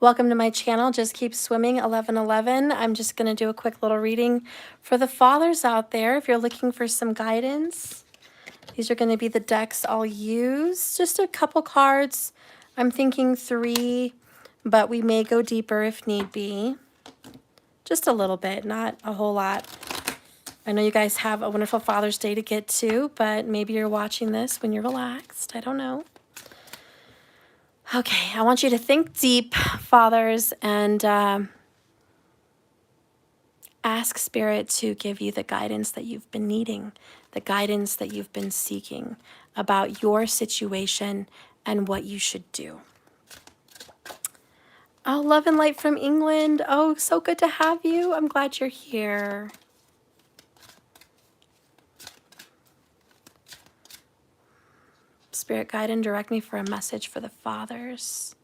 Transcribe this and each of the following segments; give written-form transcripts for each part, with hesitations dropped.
Welcome to my channel, Just Keep Swimming 1111. I'm just going to do a quick little reading for the fathers out there. If you're looking for some guidance, these are going to be the decks I'll use. Just a couple cards. I'm thinking 3, but we may go deeper if need be. Just a little bit, not a whole lot. I know you guys have a wonderful Father's Day to get to, but maybe you're watching this when you're relaxed. I don't know. Okay, I want you to think deep, fathers, and ask Spirit to give you the guidance that you've been needing, the guidance that you've been seeking about your situation and what you should do. Oh, love and light from England. Oh, so good to have you. I'm glad you're here. Spirit, guide and direct me for a message for the fathers.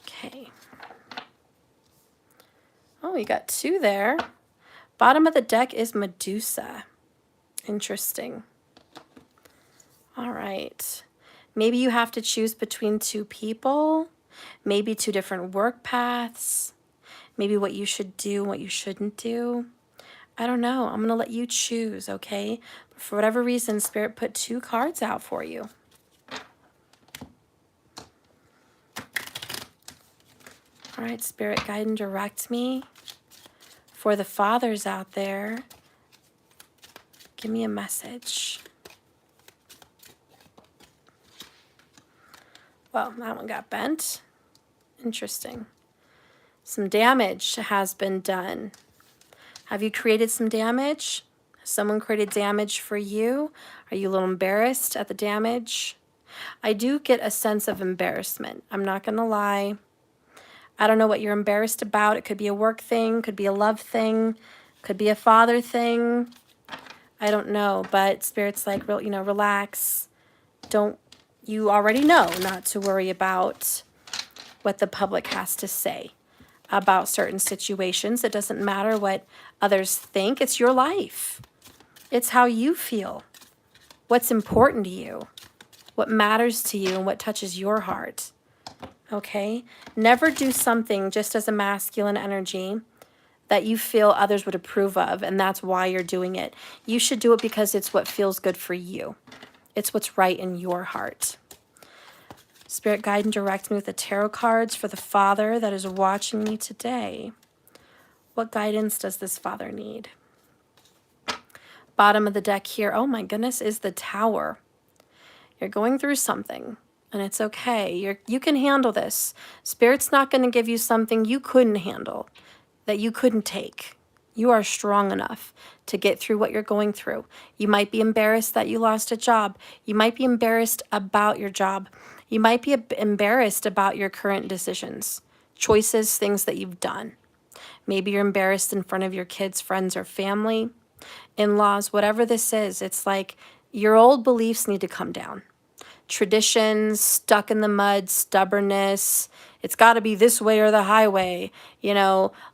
Okay. Oh, you got 2 there. Bottom of the deck is Medusa. Interesting. All right. Maybe you have to choose between 2 people, maybe 2 different work paths, maybe what you should do and what you shouldn't do. I don't know. I'm going to let you choose, okay? But for whatever reason, Spirit put 2 cards out for you. All right, Spirit, guide and direct me. For the fathers out there, give me a message. Well, that one got bent. Interesting. Some damage has been done. Have you created some damage? Has someone created damage for you? Are you a little embarrassed at the damage? I do get a sense of embarrassment. I'm not going to lie. I don't know what you're embarrassed about. It could be a work thing, could be a love thing, could be a father thing. I don't know, but Spirit's like, relax. You already know not to worry about what the public has to say about certain situations. It doesn't matter what others think. It's your life. It's how you feel. What's important to you. What matters to you and what touches your heart. Okay? Never do something just as a masculine energy that you feel others would approve of, and that's why you're doing it. You should do it because it's what feels good for you. It's what's right in your heart. Spirit, guide and direct me with the tarot cards for the father that is watching me today. What guidance does this father need? Bottom of the deck here, oh my goodness, is the Tower. You're going through something, and it's okay. You can handle this. Spirit's not going to give you something you couldn't handle, that you couldn't take. You are strong enough to get through what you're going through. You might be embarrassed that you lost a job. You might be embarrassed about your job. You might be embarrassed about your current decisions, choices, things that you've done. Maybe you're embarrassed in front of your kids, friends, or family, in-laws, whatever this is. It's like your old beliefs need to come down. Traditions, stuck in the mud, stubbornness, it's got to be this way or the highway,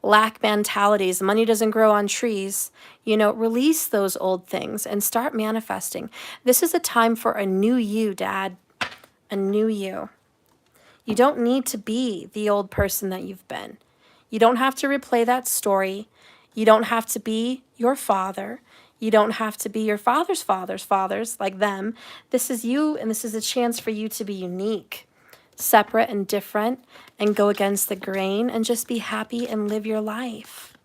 lack mentalities, money doesn't grow on trees, release those old things and start manifesting. This is a time for a new you, Dad, a new you. You don't need to be the old person that you've been. You don't have to replay that story. You don't have to be your father. You don't have to be your father's fathers like them. This is you, and this is a chance for you to be unique, separate and different, and go against the grain and just be happy and live your life.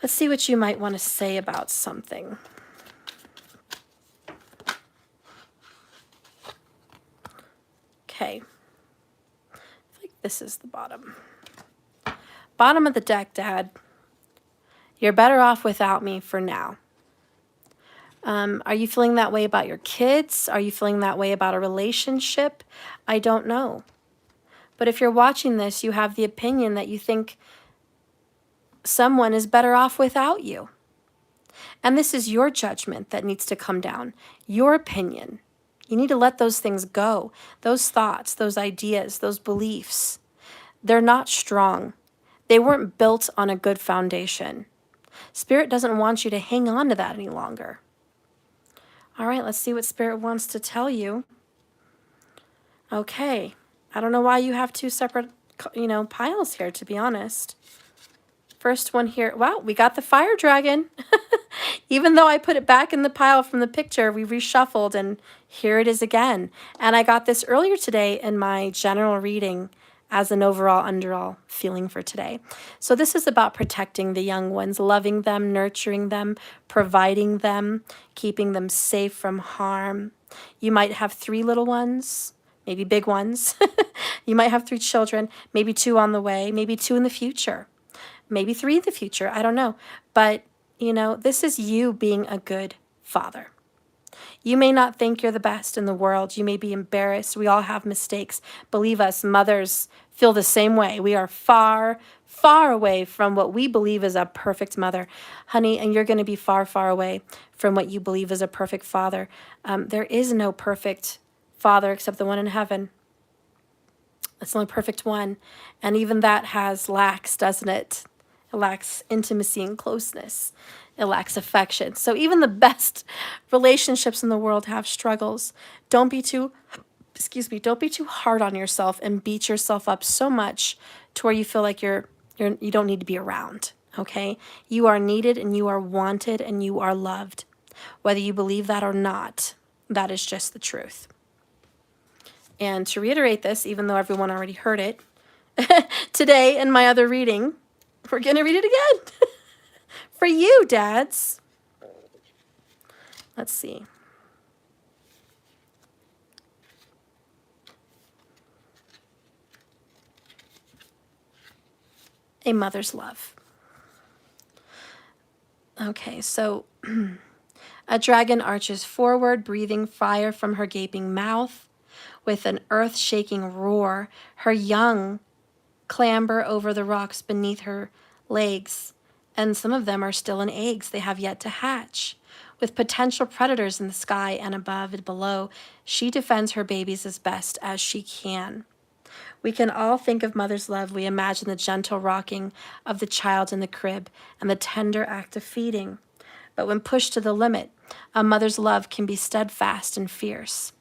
Let's see what you might want to say about something. Okay. I think this is the bottom. Bottom of the deck, Dad. You're better off without me for now. Are you feeling that way about your kids? Are you feeling that way about a relationship? I don't know. But if you're watching this, you have the opinion that you think someone is better off without you. And this is your judgment that needs to come down. Your opinion. You need to let those things go. Those thoughts, those ideas, those beliefs. They're not strong. They weren't built on a good foundation. Spirit doesn't want you to hang on to that any longer. All right, let's see what Spirit wants to tell you. Okay, I don't know why you have two separate, piles here, to be honest. First one here. Wow, we got the fire dragon. Even though I put it back in the pile from the picture, we reshuffled and here it is again. And I got this earlier today in my general reading as an overall underall feeling for today. So this is about protecting the young ones, loving them, nurturing them, providing them, keeping them safe from harm. You might have 3 little ones, maybe big ones. You might have 3 children, maybe 2 on the way, maybe 2 in the future, maybe 3 in the future. I don't know. But, this is you being a good father. You may not think you're the best in the world. You may be embarrassed. We all have mistakes. Believe us, mothers feel the same way. We are far, far away from what we believe is a perfect mother, honey, and you're going to be far, far away from what you believe is a perfect father. There is no perfect father except the one in heaven. That's the only perfect one. And even that has lacks, doesn't it? It lacks intimacy and closeness. It lacks affection. So even the best relationships in the world have struggles. Don't be too hard on yourself and beat yourself up so much to where you feel like you don't need to be around, okay? You are needed and you are wanted and you are loved. Whether you believe that or not, that is just the truth. And to reiterate this, even though everyone already heard it, today in my other reading, we're going to read it again. For you, dads. Let's see. A mother's love. Okay, so a dragon arches forward, breathing fire from her gaping mouth. With an earth-shaking roar, her young clamber over the rocks beneath her legs, and some of them are still in eggs they have yet to hatch. With potential predators in the sky and above and below, she defends her babies as best as she can. We can all think of mother's love. We imagine the gentle rocking of the child in the crib and the tender act of feeding. But when pushed to the limit, a mother's love can be steadfast and fierce.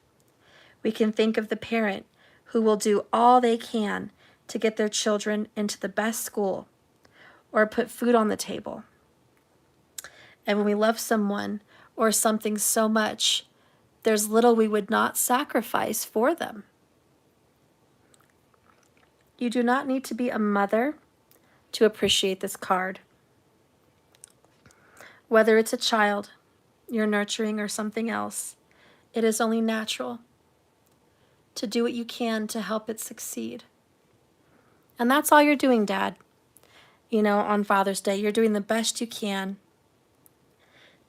We can think of the parent who will do all they can to get their children into the best school or put food on the table. And when we love someone or something so much, there's little we would not sacrifice for them. You do not need to be a mother to appreciate this card. Whether it's a child you're nurturing or something else, it is only natural to do what you can to help it succeed. And that's all you're doing, Dad. On Father's Day, you're doing the best you can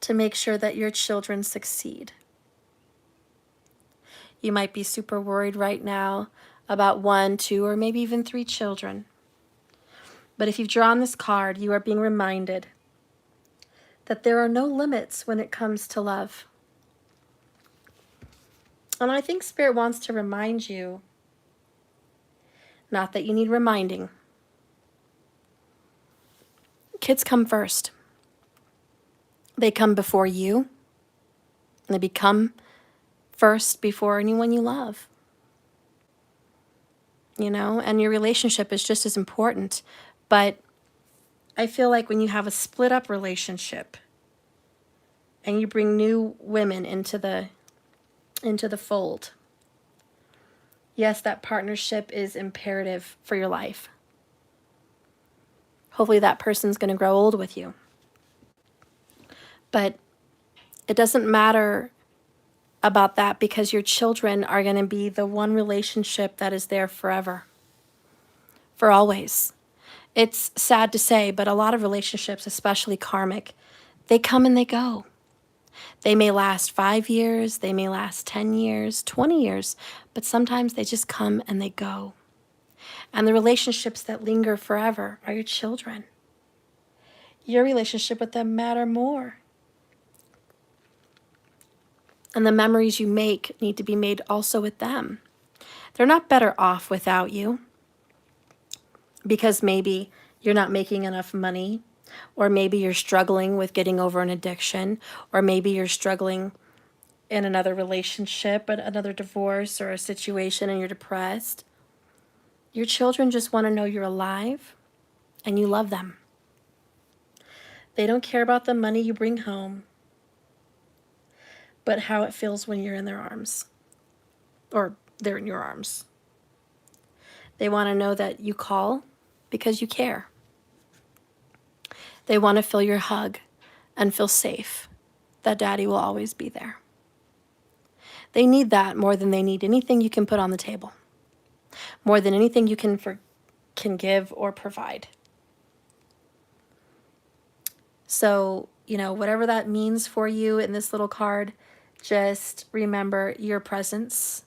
to make sure that your children succeed. You might be super worried right now about 1, 2, or maybe even 3 children. But if you've drawn this card, you are being reminded that there are no limits when it comes to love. And I think Spirit wants to remind you, not that you need reminding, kids come first. They come before you. They become first before anyone you love. And your relationship is just as important. But I feel like when you have a split up relationship and you bring new women into the fold, yes, that partnership is imperative for your life. Hopefully that person's going to grow old with you. But it doesn't matter about that because your children are going to be the one relationship that is there forever, for always. It's sad to say, but a lot of relationships, especially karmic, they come and they go. They may last 5 years, they may last 10 years, 20 years, but sometimes they just come and they go. And the relationships that linger forever are your children. Your relationship with them matter more. And the memories you make need to be made also with them. They're not better off without you because maybe you're not making enough money, or maybe you're struggling with getting over an addiction, or maybe you're struggling in another relationship, another divorce or a situation and you're depressed. Your children just want to know you're alive and you love them. They don't care about the money you bring home, but how it feels when you're in their arms, or they're in your arms. They want to know that you call because you care. They want to feel your hug and feel safe, that daddy will always be there. They need that more than they need anything you can put on the table, more than anything you can give or provide. So, whatever that means for you in this little card, just remember your presence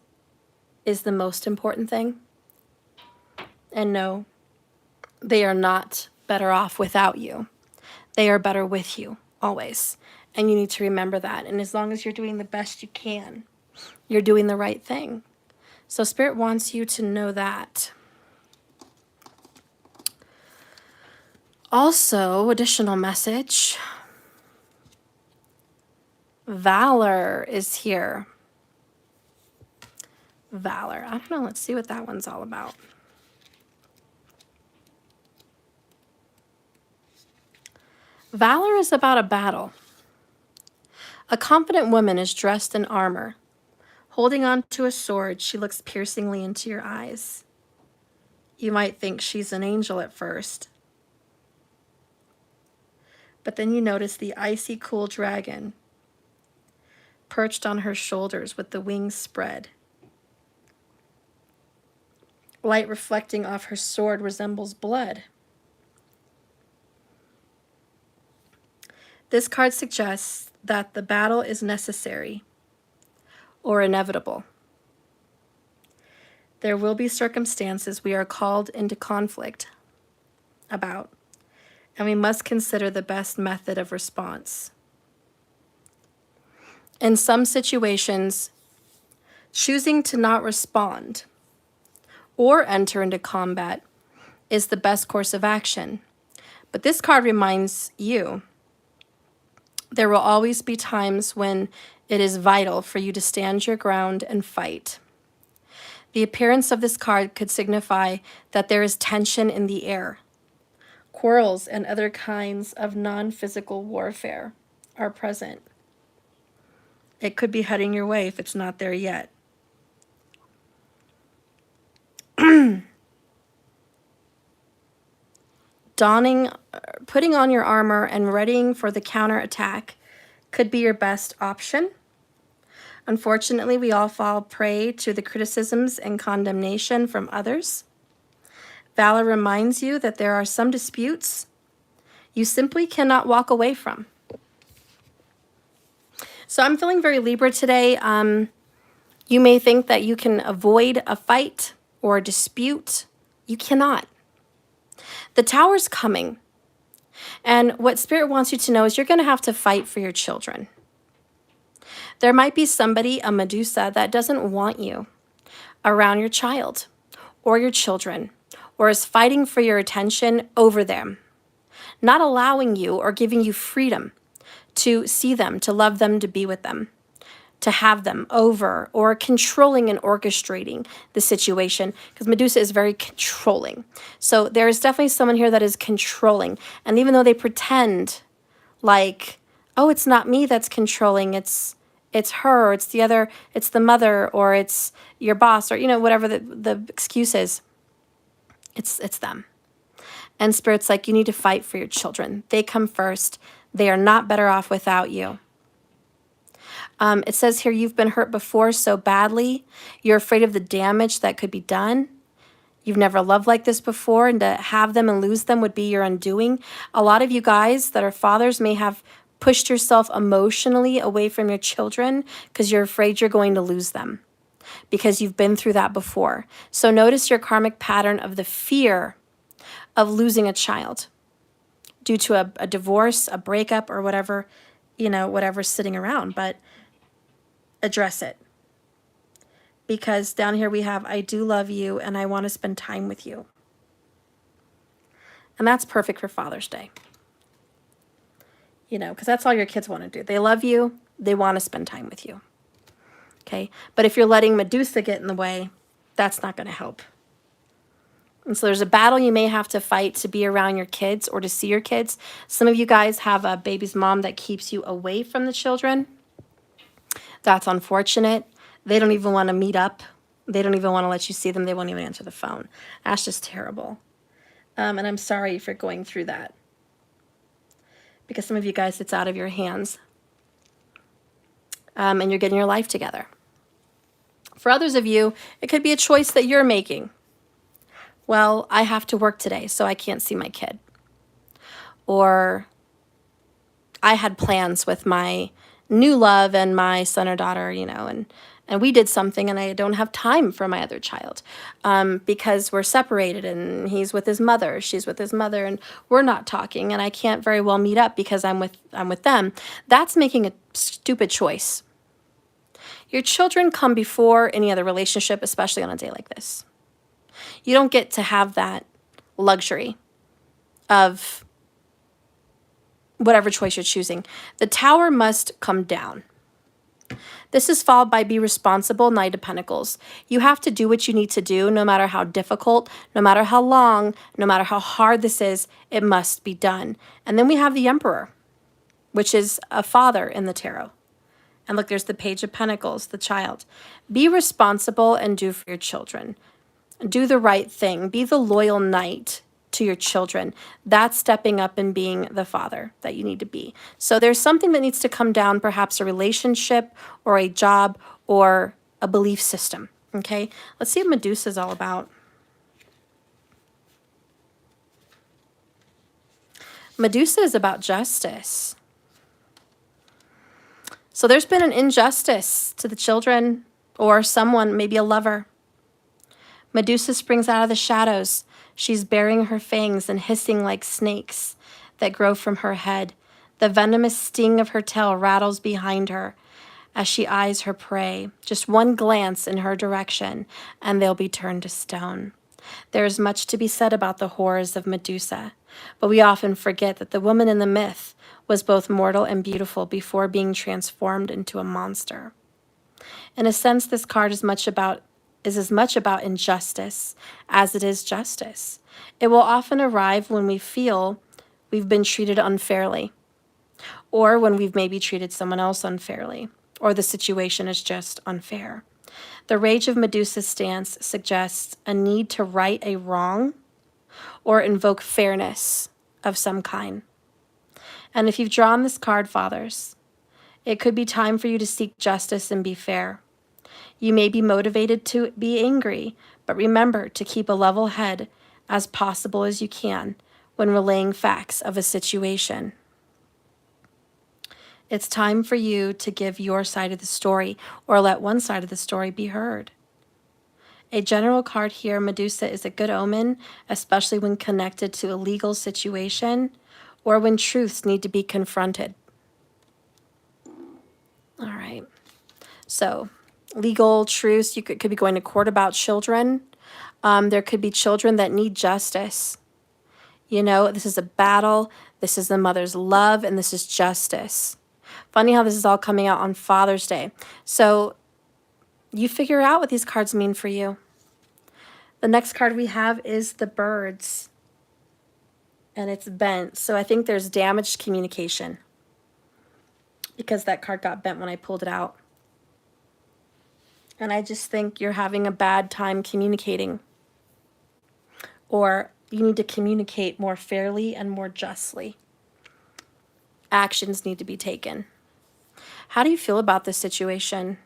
is the most important thing. And no, they are not better off without you. They are better with you, always. And you need to remember that. And as long as you're doing the best you can, you're doing the right thing. So Spirit wants you to know that. Also, additional message. Valor is here. Valor. I don't know. Let's see what that one's all about. Valor is about a battle. A confident woman is dressed in armor. Holding on to a sword, she looks piercingly into your eyes. You might think she's an angel at first. But then you notice the icy cool dragon perched on her shoulders with the wings spread. Light reflecting off her sword resembles blood. This card suggests that the battle is necessary or inevitable. There will be circumstances we are called into conflict about, and we must consider the best method of response. In some situations, choosing to not respond or enter into combat is the best course of action. But this card reminds you there will always be times when it is vital for you to stand your ground and fight. The appearance of this card could signify that there is tension in the air. Quarrels and other kinds of non-physical warfare are present. It could be heading your way if it's not there yet. Putting on your armor and readying for the counterattack could be your best option. Unfortunately, we all fall prey to the criticisms and condemnation from others. Valor reminds you that there are some disputes you simply cannot walk away from. So I'm feeling very Libra today. You may think that you can avoid a fight or a dispute. You cannot. The Tower's coming. And what Spirit wants you to know is you're going to have to fight for your children. There might be somebody, a Medusa, that doesn't want you around your child or your children, or is fighting for your attention over them, not allowing you or giving you freedom to see them, to love them, to be with them, to have them over, or controlling and orchestrating the situation, because Medusa is very controlling. So there is definitely someone here that is controlling. And even though they pretend like, oh, it's not me that's controlling, it's her, or it's the other, it's the mother, or it's your boss, or, whatever the excuse is, it's them. And Spirit's like, you need to fight for your children. They come first. They are not better off without you. It says here, you've been hurt before so badly. You're afraid of the damage that could be done. You've never loved like this before, and to have them and lose them would be your undoing. A lot of you guys that are fathers may have pushed yourself emotionally away from your children because you're afraid you're going to lose them, because you've been through that before. So notice your karmic pattern of the fear of losing a child due to a divorce, a breakup, or whatever, whatever's sitting around. But address it. Because down here we have, I do love you and I want to spend time with you. And that's perfect for Father's Day. Because that's all your kids want to do. They love you. They want to spend time with you. Okay? But if you're letting Medusa get in the way, that's not going to help. And so there's a battle you may have to fight to be around your kids or to see your kids. Some of you guys have a baby's mom that keeps you away from the children. That's unfortunate. They don't even want to meet up. They don't even want to let you see them. They won't even answer the phone. That's just terrible. And I'm sorry if you're going through that. Because some of you guys, it's out of your hands. And you're getting your life together. For others of you, it could be a choice that you're making. Well, I have to work today, so I can't see my kid. Or I had plans with my new love and my son or daughter, and we did something and I don't have time for my other child because we're separated and he's with his mother, she's with his mother, and we're not talking and I can't very well meet up because I'm with them. That's making a stupid choice. Your children come before any other relationship, especially on a day like this. You don't get to have that luxury of whatever choice you're choosing. The tower must come down. This is followed by be responsible, Knight of Pentacles. You have to do what you need to do, no matter how difficult, no matter how long, no matter how hard this is, it must be done. And then we have the Emperor, which is a father in the tarot. And look, there's the Page of Pentacles, the child. Be responsible and do for your children. Do the right thing. Be the loyal knight to your children. That's stepping up and being the father that you need to be. So there's something that needs to come down, perhaps a relationship or a job or a belief system. Okay, let's see what Medusa is all about. Medusa is about justice. So there's been an injustice to the children or someone, maybe a lover. Medusa springs out of the shadows. She's baring her fangs and hissing like snakes that grow from her head. The venomous sting of her tail rattles behind her as she eyes her prey. Just one glance in her direction, and they'll be turned to stone. There is much to be said about the horrors of Medusa, but we often forget that the woman in the myth was both mortal and beautiful before being transformed into a monster. In a sense, this card is as much about injustice as it is justice. It will often arrive when we feel we've been treated unfairly, or when we've maybe treated someone else unfairly, or the situation is just unfair. The Rage of Medusa's stance suggests a need to right a wrong or invoke fairness of some kind. And if you've drawn this card, fathers, it could be time for you to seek justice and be fair. You may be motivated to be angry, but remember to keep a level head as possible as you can when relaying facts of a situation. It's time for you to give your side of the story or let one side of the story be heard. A general card here, Medusa, is a good omen, especially when connected to a legal situation or when truths need to be confronted. All right. So, legal truths, you could be going to court about children. There could be children that need justice. This is a battle. This is the mother's love, and this is justice. Funny how this is all coming out on Father's Day. So you figure out what these cards mean for you. The next card we have is the Birds. And it's bent. So I think there's damaged communication because that card got bent when I pulled it out. And I just think you're having a bad time communicating. Or you need to communicate more fairly and more justly. Actions need to be taken. How do you feel about this situation?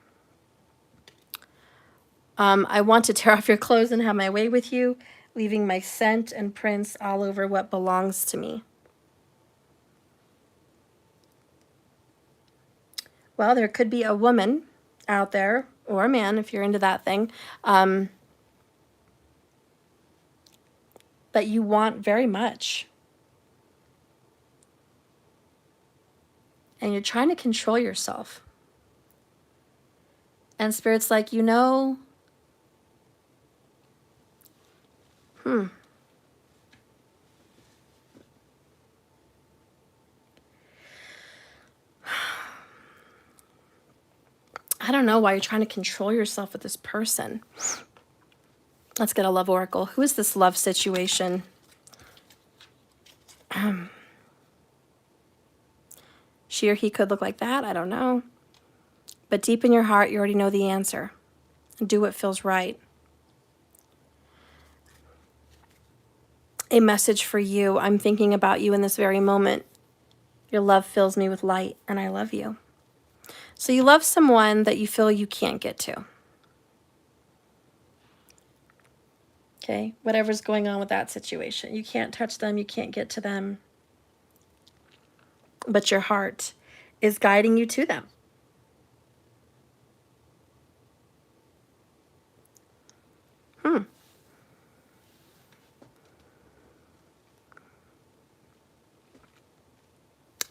I want to tear off your clothes and have my way with you, leaving my scent and prints all over what belongs to me. Well, there could be a woman out there, or a man if you're into that thing, that you want very much. And you're trying to control yourself. And Spirit's like, I don't know why you're trying to control yourself with this person. Let's get a love oracle. Who is this love situation? She or he could look like that. I don't know. But deep in your heart, you already know the answer. Do what feels right. A message for you. I'm thinking about you in this very moment. Your love fills me with light, and I love you. So you love someone that you feel you can't get to. Okay? Whatever's going on with that situation. You can't touch them. You can't get to them. But your heart is guiding you to them.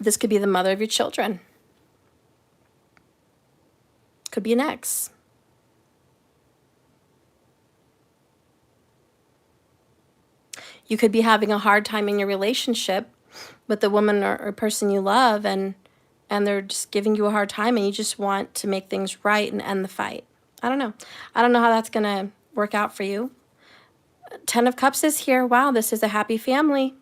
This could be the mother of your children. Could be an ex. You could be having a hard time in your relationship with the woman or person you love, and they're just giving you a hard time, and you just want to make things right and end the fight. I don't know. I don't know how that's going to work out for you. 10 of Cups is here. Wow, this is a happy family.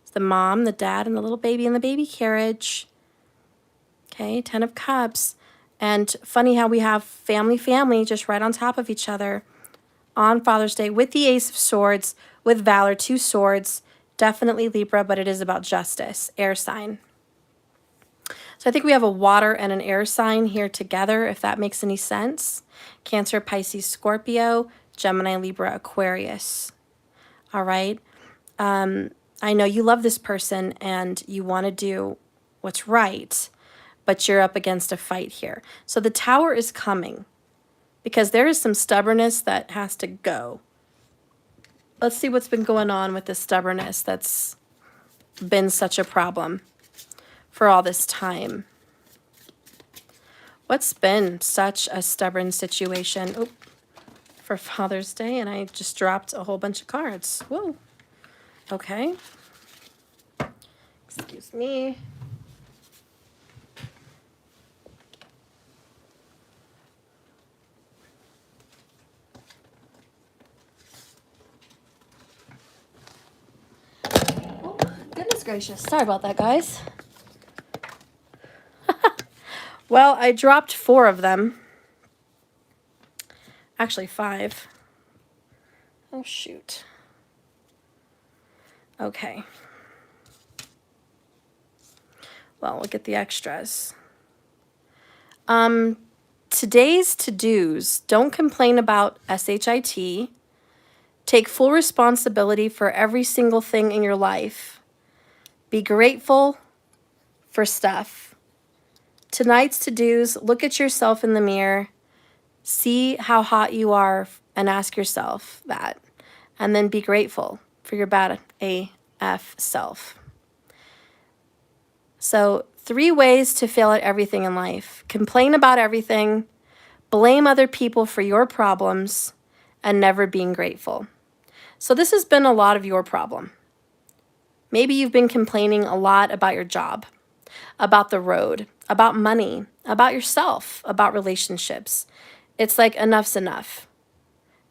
It's the mom, the dad, and the little baby in the baby carriage. Okay, 10 of Cups. And funny how we have family just right on top of each other on Father's Day with the Ace of Swords, with Valor, 2 swords. Definitely Libra, but it is about justice, air sign. So I think we have a water and an air sign here together, if that makes any sense. Cancer, Pisces, Scorpio, Gemini, Libra, Aquarius. All right. I know you love this person and you want to do what's right, but you're up against a fight here. So the Tower is coming because there is some stubbornness that has to go. Let's see what's been going on with this stubbornness that's been such a problem for all this time. What's been such a stubborn situation? Oh, for Father's Day, and I just dropped a whole bunch of cards. Whoa. Okay. Excuse me. Oh, goodness gracious. Sorry about that, guys. Well, I dropped 4 of them. Actually, 5. Oh, shoot. Okay. Well, we'll get the extras. Today's to-dos. Don't complain about SHIT. Take full responsibility for every single thing in your life. Be grateful for stuff. Tonight's to-dos, look at yourself in the mirror. See how hot you are and ask yourself that. And then be grateful for your bad AF self. So 3 ways to fail at everything in life. Complain about everything, blame other people for your problems, and never being grateful. So this has been a lot of your problem. Maybe you've been complaining a lot about your job, about the road, about money, about yourself, about relationships. It's like enough's enough.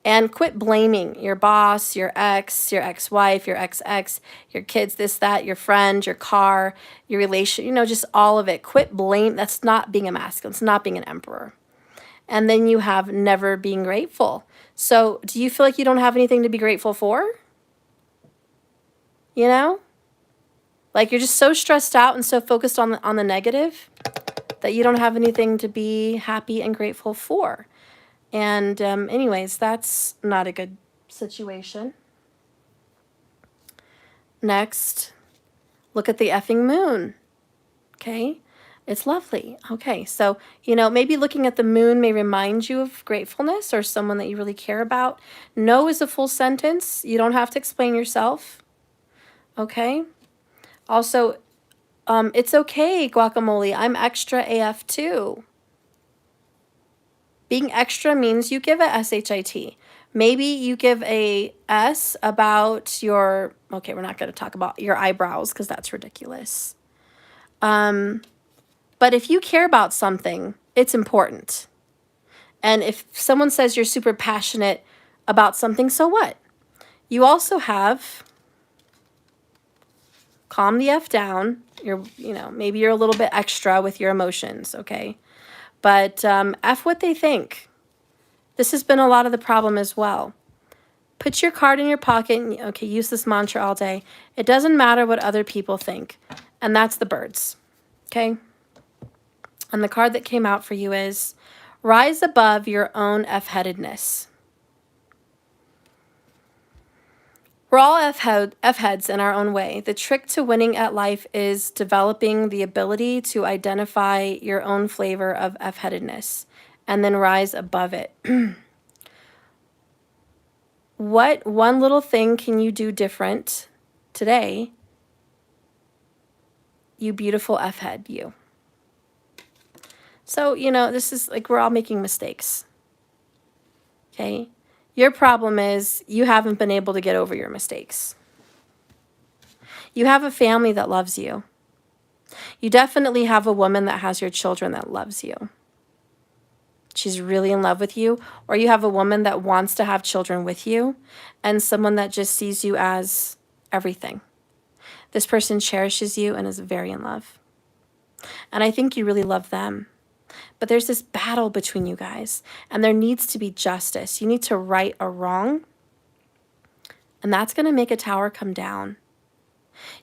And quit blaming your boss, your ex-wife, your ex, your kids, this, that, your friend, your car, your relation, just all of it. Quit blame. That's not being a masculine. It's not being an emperor. And then you have never being grateful. So do you feel like you don't have anything to be grateful for? Like you're just so stressed out and so focused on the negative that you don't have anything to be happy and grateful for. And anyways, that's not a good situation. Next, look at the effing moon. Okay, it's lovely. Okay, so, maybe looking at the moon may remind you of gratefulness or someone that you really care about. No is a full sentence. You don't have to explain yourself. Okay. Also, it's okay, guacamole. I'm extra AF too. Being extra means you give a SHIT. Maybe you give a S about your, okay, we're not going to talk about your eyebrows because that's ridiculous. But if you care about something, it's important. And if someone says you're super passionate about something, so what? You also have calm the F down. Maybe you're a little bit extra with your emotions, okay? But F what they think. This has been a lot of the problem as well. Put your card in your pocket and, okay, use this mantra all day. It doesn't matter what other people think. And that's the birds, okay? And the card that came out for you is rise above your own F-headedness. We're all F-heads in our own way. The trick to winning at life is developing the ability to identify your own flavor of F-headedness and then rise above it. What one little thing can you do different today, you beautiful F-head, you? So, this is like we're all making mistakes, okay? Your problem is you haven't been able to get over your mistakes. You have a family that loves you. You definitely have a woman that has your children that loves you. She's really in love with you. Or you have a woman that wants to have children with you and someone that just sees you as everything. This person cherishes you and is very in love. And I think you really love them. But there's this battle between you guys, and there needs to be justice. You need to right a wrong, and that's going to make a tower come down.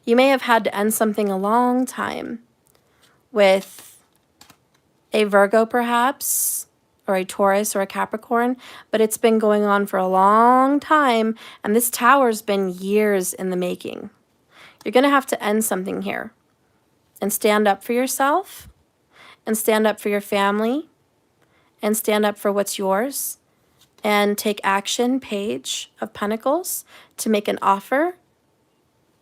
You may have had to end something a long time with a Virgo perhaps, or a Taurus or a Capricorn, but it's been going on for a long time, and this tower's been years in the making. You're going to have to end something here and stand up for yourself and stand up for your family and stand up for what's yours and take action, Page of Pentacles, to make an offer,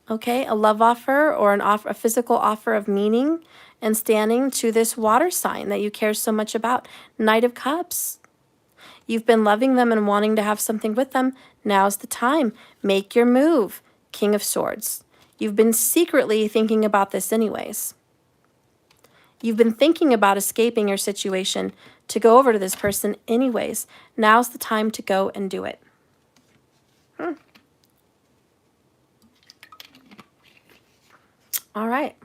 okay, a love offer or a physical offer of meaning and standing to this water sign that you care so much about, Knight of Cups. You've been loving them and wanting to have something with them. Now's the time. Make your move, King of Swords. You've been secretly thinking about this anyways. You've been thinking about escaping your situation to go over to this person anyways. Now's the time to go and do it. All right.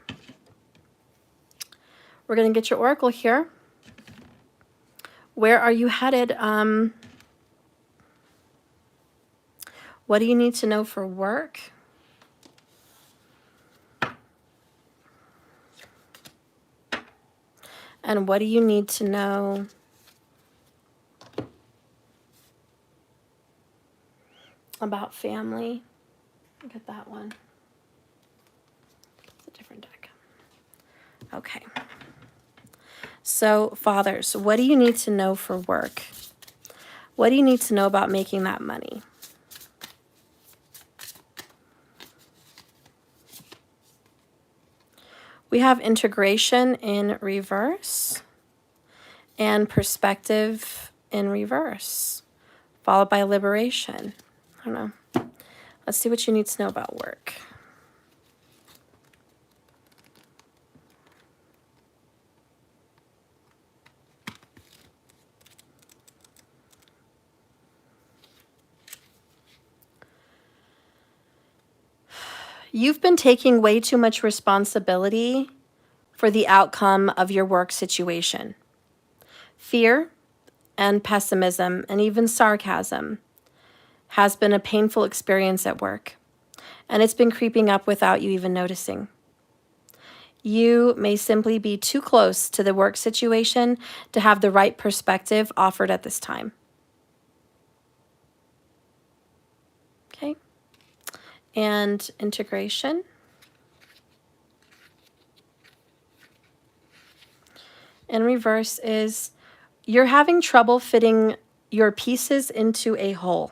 We're going to get your oracle here. Where are you headed? What do you need to know for work? And what do you need to know about family? Look at that one. It's a different deck. Okay. So, fathers, what do you need to know for work? What do you need to know about making that money? We have integration in reverse and perspective in reverse, followed by liberation. I don't know. Let's see what you need to know about work. You've been taking way too much responsibility for the outcome of your work situation. Fear and pessimism and even sarcasm has been a painful experience at work, and it's been creeping up without you even noticing. You may simply be too close to the work situation to have the right perspective offered at this time. Okay? And integration. In reverse is you're having trouble fitting your pieces into a whole.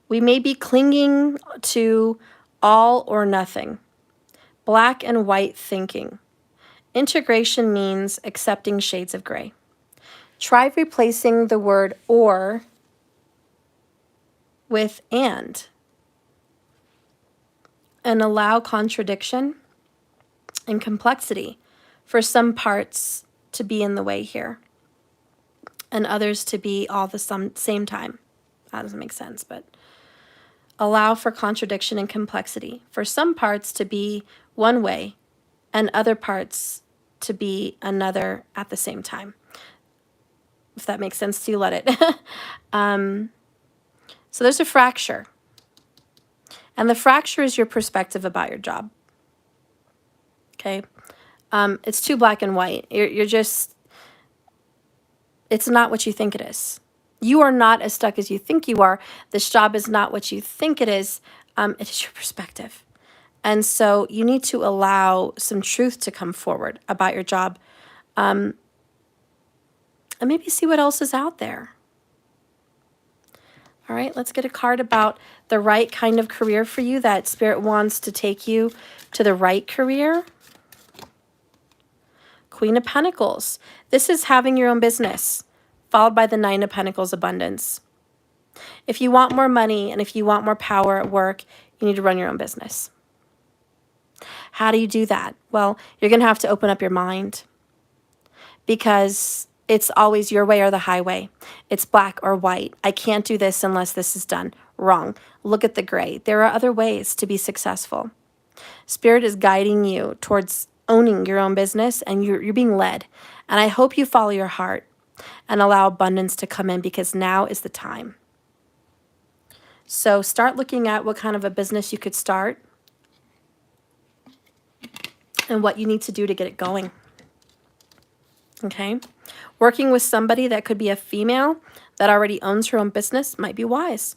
We may be clinging to all or nothing, black and white thinking. Integration means accepting shades of gray. Try replacing the word or with and allow contradiction and complexity for some parts to be in the way here and others to be all the same time. That doesn't make sense, but allow for contradiction and complexity. For some parts to be one way and other parts to be another at the same time. If that makes sense to you, let it. So there's a fracture. And the fracture is your perspective about your job. Okay? It's too black and white. You're just, it's not what you think it is. You are not as stuck as you think you are. This job is not what you think it is. It is your perspective. And so you need to allow some truth to come forward about your job. And maybe see what else is out there. All right, let's get a card about the right kind of career for you, that Spirit wants to take you to the right career. Queen of Pentacles. This is having your own business, followed by the Nine of Pentacles, abundance. If you want more money and if you want more power at work, you need to run your own business. How do you do that? Well, you're going to have to open up your mind, because it's always your way or the highway. It's black or white. I can't do this unless this is done. Wrong. Look at the gray. There are other ways to be successful. Spirit is guiding you towards owning your own business, and you're being led. And I hope you follow your heart and allow abundance to come in, because now is the time. So start looking at what kind of a business you could start and what you need to do to get it going. Okay? Working with somebody that could be a female that already owns her own business might be wise.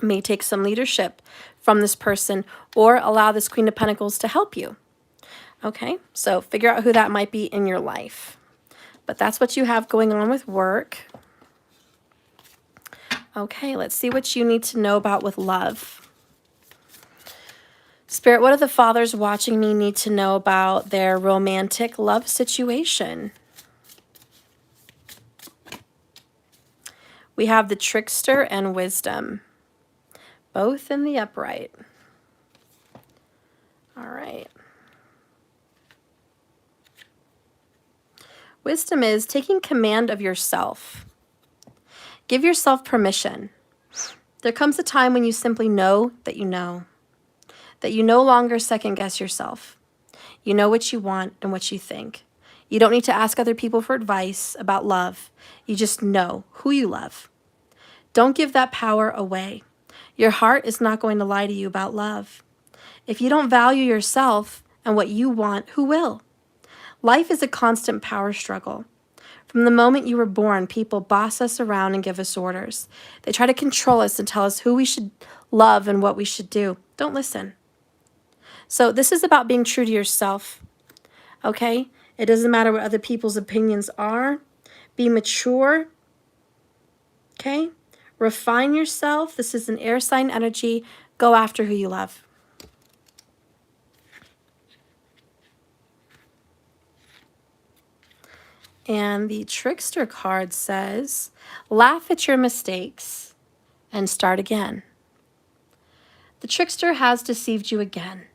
May take some leadership from this person, or allow this Queen of Pentacles to help you. Okay, so figure out who that might be in your life. But that's what you have going on with work. Okay, let's see what you need to know about with love. Spirit, what do the fathers watching me need to know about their romantic love situation? We have the Trickster and Wisdom, both in the upright. All right. Wisdom is taking command of yourself. Give yourself permission. There comes a time when you simply know that you know. That you no longer second guess yourself. You know what you want and what you think. You don't need to ask other people for advice about love. You just know who you love. Don't give that power away. Your heart is not going to lie to you about love. If you don't value yourself and what you want, who will? Life is a constant power struggle. From the moment you were born, people boss us around and give us orders. They try to control us and tell us who we should love and what we should do. Don't listen. So this is about being true to yourself, okay? It doesn't matter what other people's opinions are. Be mature, okay? Refine yourself. This is an air sign energy. Go after who you love. And the Trickster card says, laugh at your mistakes and start again. The Trickster has deceived you again.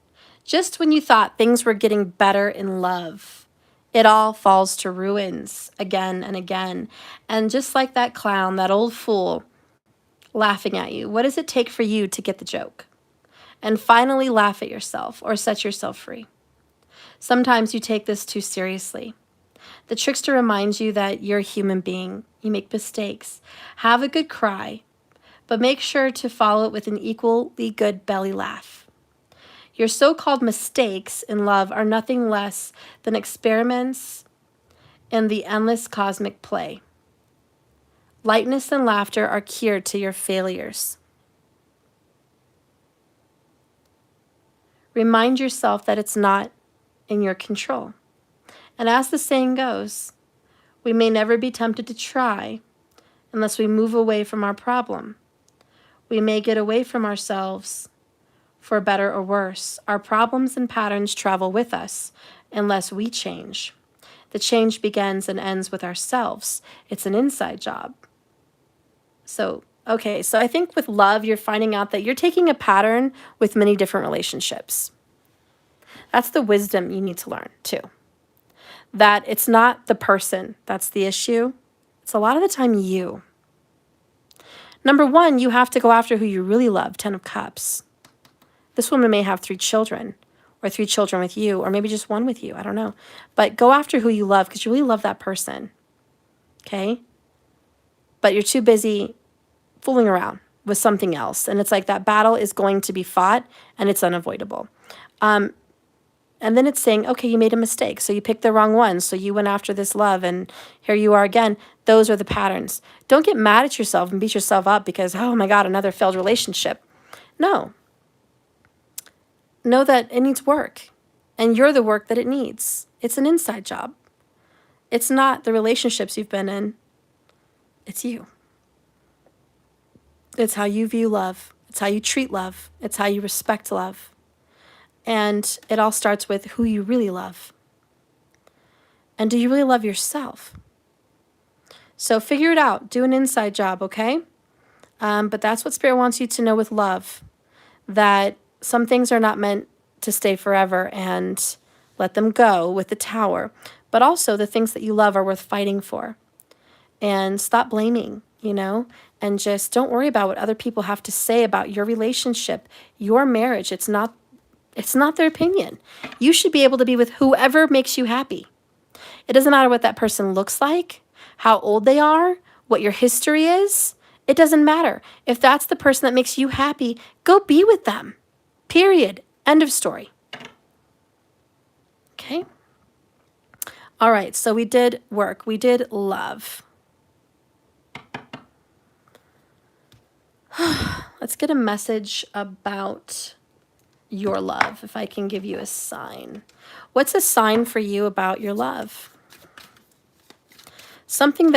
Just when you thought things were getting better in love, it all falls to ruins again and again. And just like that clown, that old fool laughing at you, what does it take for you to get the joke? And finally laugh at yourself or set yourself free. Sometimes you take this too seriously. The Trickster reminds you that you're a human being. You make mistakes. Have a good cry, but make sure to follow it with an equally good belly laugh. Your so-called mistakes in love are nothing less than experiments in the endless cosmic play. Lightness and laughter are cure to your failures. Remind yourself that it's not in your control. And as the saying goes, we may never be tempted to try unless we move away from our problem. We may get away from ourselves for better or worse. Our problems and patterns travel with us unless we change. The change begins and ends with ourselves. It's an inside job. So I think with love, you're finding out that you're taking a pattern with many different relationships. That's the wisdom you need to learn too. That it's not the person that's the issue. It's a lot of the time you. Number one, you have to go after who you really love, 10 of Cups. This woman may have 3 children, or 3 children with you, or maybe just 1 with you. I don't know. But go after who you love because you really love that person. Okay? But you're too busy fooling around with something else. And it's like that battle is going to be fought and it's unavoidable. And then it's saying, okay, you made a mistake. So you picked the wrong one. So you went after this love and here you are again. Those are the patterns. Don't get mad at yourself and beat yourself up because, oh my God, another failed relationship. No. Know that it needs work and you're the work that it needs. It's an inside job. It's not the relationships you've been in. It's you. It's how you view love. It's how you treat love. It's how you respect love. And it all starts with who you really love. And do you really love yourself? So figure it out. Do an inside job, okay? But that's what Spirit wants you to know with love, that some things are not meant to stay forever and let them go with the Tower. But also the things that you love are worth fighting for. And stop blaming, and just don't worry about what other people have to say about your relationship, your marriage. It's not their opinion. You should be able to be with whoever makes you happy. It doesn't matter what that person looks like, how old they are, what your history is. It doesn't matter. If that's the person that makes you happy, go be with them. Period. End of story. Okay? All right, so we did work. We did love. Let's get a message about your love, if I can give you a sign. What's a sign for you about your love? Something that